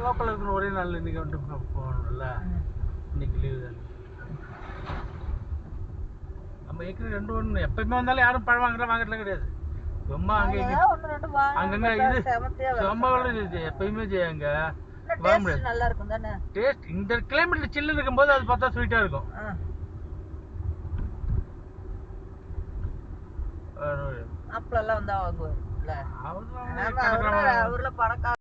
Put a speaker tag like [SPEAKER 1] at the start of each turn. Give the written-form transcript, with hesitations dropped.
[SPEAKER 1] Local இருக்கிற ஒரே நாள் இன்னைக்கு வந்து போகணும்ல. இன்னைக்கு லீவு தான். நம்ம ஏற்கனவே 2 எப்பயுமே வந்தாலும் யாரும் பழம் வாங்குறதுல கிடையாது. சும்மா அங்கங்க இது சும்மா எப்பயுமே அங்க
[SPEAKER 2] நல்லா இருக்கும் தானே.
[SPEAKER 1] டேஸ்ட் இந்த கிளைமேட்ல சில்லுன்னு இருக்கும்போது அது பார்த்தா ஸ்வீட்டா இருக்கும்.
[SPEAKER 2] அப்பெல்லாம் வந்தா வாங்குவார்.
[SPEAKER 1] அவர்லாம்
[SPEAKER 2] அவர்ல பணக்கார